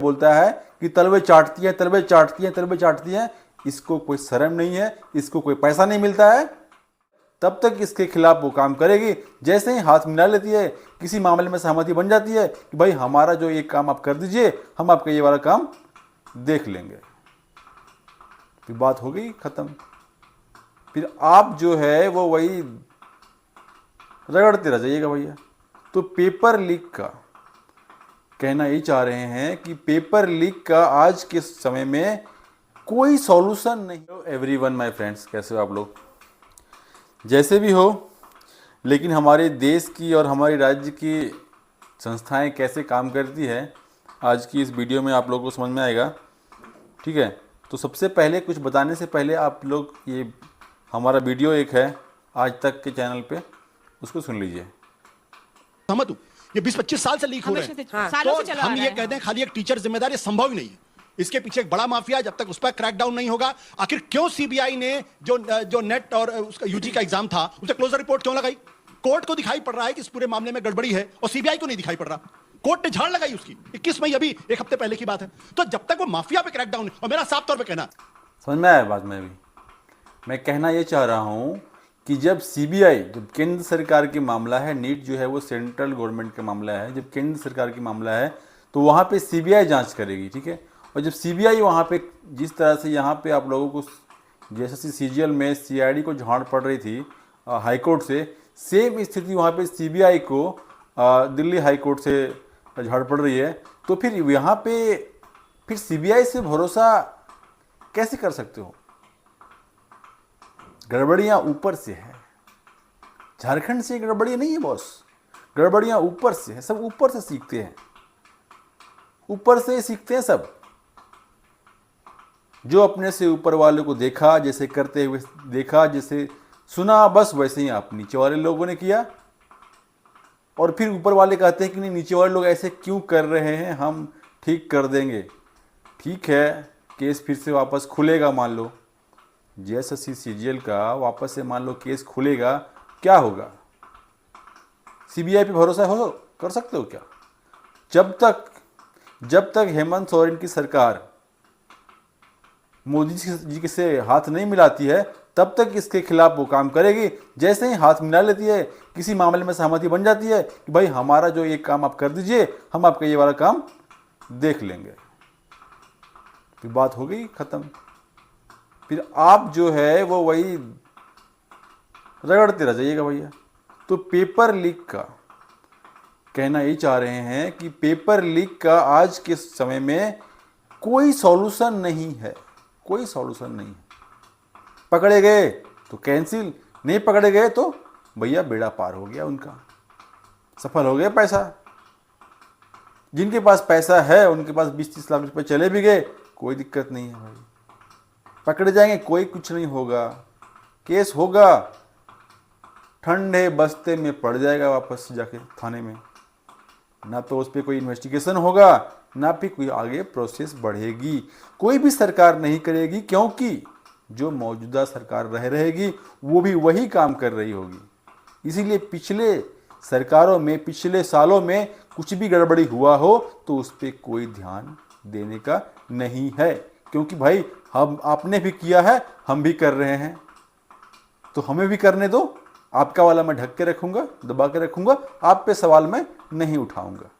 बोलता है कि तलवे चाटती है, तलवे चाटती है, तलवे चाटती है। इसको कोई शर्म नहीं है, इसको कोई पैसा नहीं मिलता है, तब तक इसके खिलाफ वो काम करेगी। जैसे ही हाथ मिला लेती है, किसी मामले में सहमति बन जाती है कि भाई हमारा जो ये काम आप कर दीजिए, हम आपका ये वाला काम देख लेंगे, फिर बात हो गई खत्म। फिर आप जो है वो वही रगड़ते रह जाइएगा भैया। तो पेपर लीक का कहना यही चाह रहे हैं कि पेपर लीक का आज के समय में कोई सॉल्यूशन नहीं। एवरीवन माय फ्रेंड्स, कैसे हो आप लोग? जैसे भी हो, लेकिन हमारे देश की और हमारे राज्य की संस्थाएं कैसे काम करती है, आज की इस वीडियो में आप लोगों को समझ में आएगा। ठीक है, तो सबसे पहले कुछ बताने से पहले आप लोग ये हमारा वीडियो एक है आज तक के चैनल पे, उसको सुन लीजिए। सहमत हूं, ये 20-25 साल से लीक हो रहे हैं। तो हम ये कहते हैं खाली एक टीचर जिम्मेदार, ये संभव ही नहीं है। इसके पीछे एक बड़ा माफिया, जब तक उस पर क्रैकडाउन नहीं होगा। आखिर क्यों सीबीआई ने जो नेट और उसका यूजी का एग्जाम था, उसे क्लोजर रिपोर्ट क्यों लगाई? कोर्ट को दिखाई पड़ रहा है कि इस पूरे मामले में गड़बड़ी है, और सीबीआई को नहीं दिखाई पड़ रहा। कोर्ट ने झाड़ लगाई उसकी। 21 मई, अभी एक हफ्ते पहले की बात है। तो जब तक वो माफिया पे क्रैकडाउन है, और मेरा साफ तौर पर कहना, समझ में आया बात? मैं कहना ये चाह रहा हूं कि जब सीबीआई, जब केंद्र सरकार की मामला है, नीट जो है वो सेंट्रल गवर्नमेंट का मामला है, जब केंद्र सरकार की मामला है तो वहाँ पे सीबीआई जांच करेगी। ठीक है, और जब सीबीआई वहाँ पे, जिस तरह से यहाँ पे आप लोगों को जैसे सीजीएल में सीआईडी को झाड़ पड़ रही थी हाईकोर्ट से, सेम स्थिति वहाँ पे सीबीआई को दिल्ली हाईकोर्ट से झाड़ पड़ रही है। तो फिर यहाँ पे फिर सीबीआई से भरोसा कैसे कर सकते हो? गड़बड़ियाँ ऊपर से है, झारखंड से गड़बड़ी नहीं है बॉस, गड़बड़ियाँ ऊपर से है। सब ऊपर से सीखते हैं, ऊपर से सीखते हैं सब। जो अपने से ऊपर वाले को देखा, जैसे करते हुए देखा, जैसे सुना, बस वैसे ही आप नीचे वाले लोगों ने किया। और फिर ऊपर वाले कहते हैं कि नहीं, नीचे वाले लोग ऐसे क्यों कर रहे हैं, हम ठीक कर देंगे। ठीक है, केस फिर से वापस खुलेगा, मान लो जेएसएससी सीजीएल का वापस से मान लो केस खुलेगा, क्या होगा? सीबीआई पे भरोसा हो कर सकते हो क्या? जब तक हेमंत सोरेन की सरकार मोदी जी से हाथ नहीं मिलाती है, तब तक इसके खिलाफ वो काम करेगी। जैसे ही हाथ मिला लेती है, किसी मामले में सहमति बन जाती है कि भाई हमारा जो ये काम आप कर दीजिए, हम आपका ये वाला काम देख लेंगे, फिर बात हो गई खत्म। फिर आप जो है वो वही रगड़ते रह जाइएगा भैया। तो पेपर लीक का कहना यही चाह रहे हैं कि पेपर लीक का आज के समय में कोई सॉल्यूशन नहीं है, कोई सॉल्यूशन नहीं है। पकड़े गए तो कैंसिल, नहीं पकड़े गए तो भैया बेड़ा पार हो गया उनका, सफल हो गया पैसा। जिनके पास पैसा है उनके पास 20-30 लाख रुपए चले भी गए, कोई दिक्कत नहीं है भाई। पकड़े जाएंगे, कोई कुछ नहीं होगा, केस होगा, ठंडे बस्ते में पड़ जाएगा वापस जाके थाने में। ना तो उस पर कोई इन्वेस्टिगेशन होगा, ना फिर कोई आगे प्रोसेस बढ़ेगी। कोई भी सरकार नहीं करेगी, क्योंकि जो मौजूदा सरकार रहेगी वो भी वही काम कर रही होगी। इसीलिए पिछले सरकारों में, पिछले सालों में कुछ भी गड़बड़ी हुआ हो तो उस पर कोई ध्यान देने का नहीं है, क्योंकि भाई हम आपने भी किया है, हम भी कर रहे हैं, तो हमें भी करने दो। आपका वाला मैं ढक के रखूंगा, दबा के रखूंगा, आप पे सवाल मैं नहीं उठाऊंगा।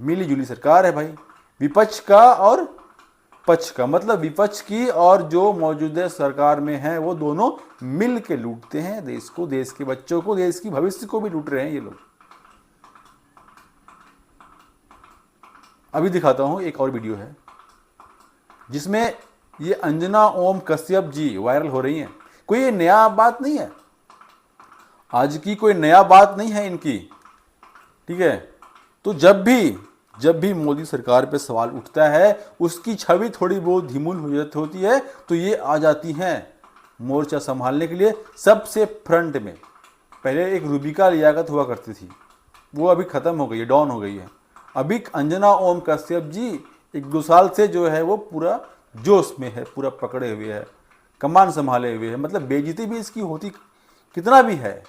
मिली जुली सरकार है भाई, विपक्ष का और पक्ष का, मतलब विपक्ष की और जो मौजूदा सरकार में है वो दोनों मिल के लूटते हैं देश को, देश के बच्चों को, देश की भविष्य को भी लूट रहे हैं ये लोग। अभी दिखाता हूं, एक और वीडियो है जिसमें ये अंजना ओम कश्यप जी वायरल हो रही हैं। कोई ये नया बात नहीं है, आज की कोई नया बात नहीं है इनकी। ठीक है, तो जब भी मोदी सरकार पे सवाल उठता है, उसकी छवि थोड़ी बहुत धीमुल होती है, तो ये आ जाती हैं मोर्चा संभालने के लिए सबसे फ्रंट में। पहले एक रूबिका लियाकत हुआ करती थी, वो अभी ख़त्म हो गई है, डाउन हो गई है। अभी अंजना ओम कश्यप जी 1-2 साल से जो है वो पूरा जोश में है, पूरा पकड़े हुए है, कमान संभाले हुए है। मतलब बेइज्जती भी इसकी होती कितना भी है,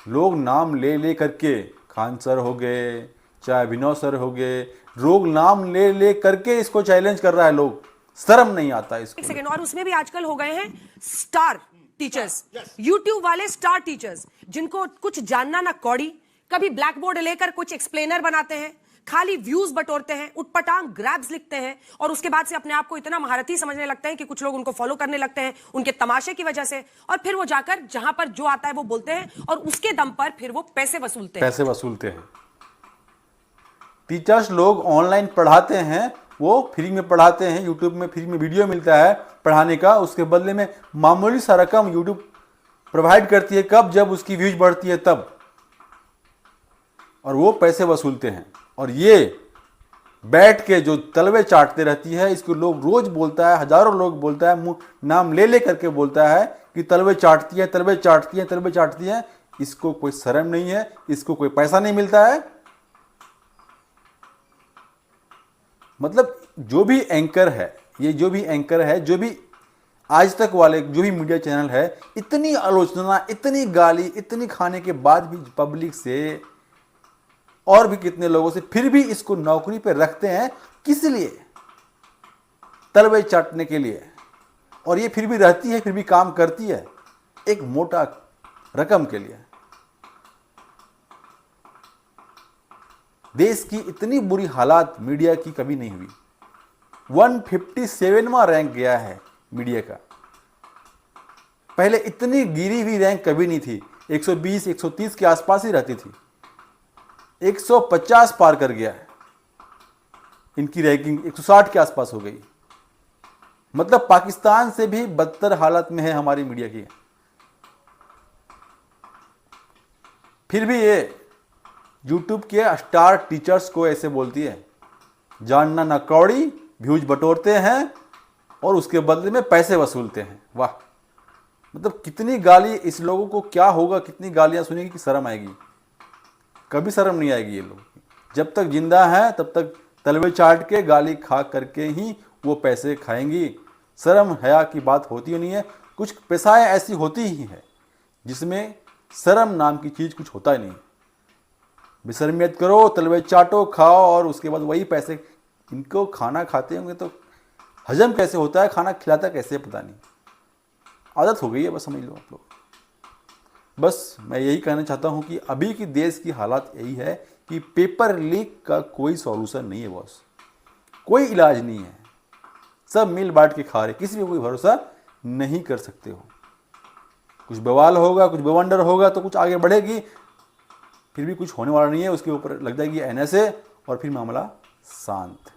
लोग नाम ले करके, खान सर हो गए, चाहे अभिनव सर हो गए, लोग नाम ले ले करके इसको चैलेंज कर रहा है, लोग शर्म नहीं आता इसको। एक सेकंड, और उसमें भी आजकल हो गए हैं स्टार टीचर्स, यूट्यूब वाले स्टार टीचर्स, जिनको कुछ जानना ना कौड़ी, कभी ब्लैक बोर्ड लेकर कुछ एक्सप्लेनर बनाते हैं, खाली व्यूज बटोरते हैं, उटपटांग ग्रैब्स लिखते हैं और उसके बाद से अपने आप को इतना महारथी समझने लगते हैं कि कुछ लोग उनको फॉलो करने लगते हैं उनके तमाशे की वजह से, और फिर वो जाकर जहां पर जो आता है वो बोलते हैं और उसके दम पर फिर वो पैसे वसूलते हैं। टीचर्स लोग ऑनलाइन पढ़ाते हैं, वो फ्री में पढ़ाते हैं, यूट्यूब में फ्री में वीडियो मिलता है पढ़ाने का, उसके बदले में मामूली सा रकम यूट्यूब प्रोवाइड करती है, कब जब उसकी व्यूज बढ़ती है तब, और वो पैसे वसूलते हैं। और ये बैठ के जो तलवे चाटते रहती है, इसको लोग रोज बोलता है, हजारों लोग बोलता है, नाम ले ले करके बोलता है कि तलवे चाटती है, तलवे चाटती है, तलवे चाटती है। इसको कोई शर्म नहीं है, इसको कोई पैसा नहीं मिलता है। मतलब जो भी एंकर है, ये जो भी एंकर है, जो भी आज तक वाले जो भी मीडिया चैनल है, इतनी आलोचना, इतनी गाली, इतनी खाने के बाद भी पब्लिक से और भी कितने लोगों से फिर भी इसको नौकरी पे रखते हैं। किस लिए? तलवे चाटने के लिए। और ये फिर भी रहती है, फिर भी काम करती है एक मोटा रकम के लिए। देश की इतनी बुरी हालात मीडिया की कभी नहीं हुई। 157वां रैंक गया है मीडिया का। पहले इतनी गिरी हुई रैंक कभी नहीं थी, 120 130 के आसपास ही रहती थी, 150 पार कर गया है। इनकी रैंकिंग 160 के आसपास हो गई। मतलब पाकिस्तान से भी बदतर हालत में है हमारी मीडिया की। फिर भी ये यूट्यूब के स्टार टीचर्स को ऐसे बोलती है, जानना ना कौड़ी, व्यूज बटोरते हैं और उसके बदले में पैसे वसूलते हैं। वाह, मतलब कितनी गाली इस लोगों को, क्या होगा, कितनी गालियां सुनेगी कि शर्म आएगी? कभी शर्म नहीं आएगी। ये लोग जब तक जिंदा हैं तब तक तलवे चाट के, गाली खा करके ही वो पैसे खाएंगी। शर्म हया की बात होती ही नहीं है। कुछ पेशाएं ऐसी होती ही हैं जिसमें शर्म नाम की चीज़ कुछ होता ही नहीं। बेशर्मियत करो, तलवे चाटो, खाओ और उसके बाद वही पैसे। इनको खाना खाते होंगे तो हजम कैसे होता है, खाना खिलाता कैसे पता नहीं, आदत हो गई है बस, समझ लो आप लोग। बस मैं यही कहना चाहता हूं कि अभी की देश की हालत यही है कि पेपर लीक का कोई सॉल्यूशन नहीं है बॉस, कोई इलाज नहीं है। सब मिल बांट के खा रहे, किसी पे कोई भरोसा नहीं कर सकते हो। कुछ बवाल होगा, कुछ बवंडर होगा तो कुछ आगे बढ़ेगी, फिर भी कुछ होने वाला नहीं है। उसके ऊपर लग जाएगी NSA और फिर मामला शांत।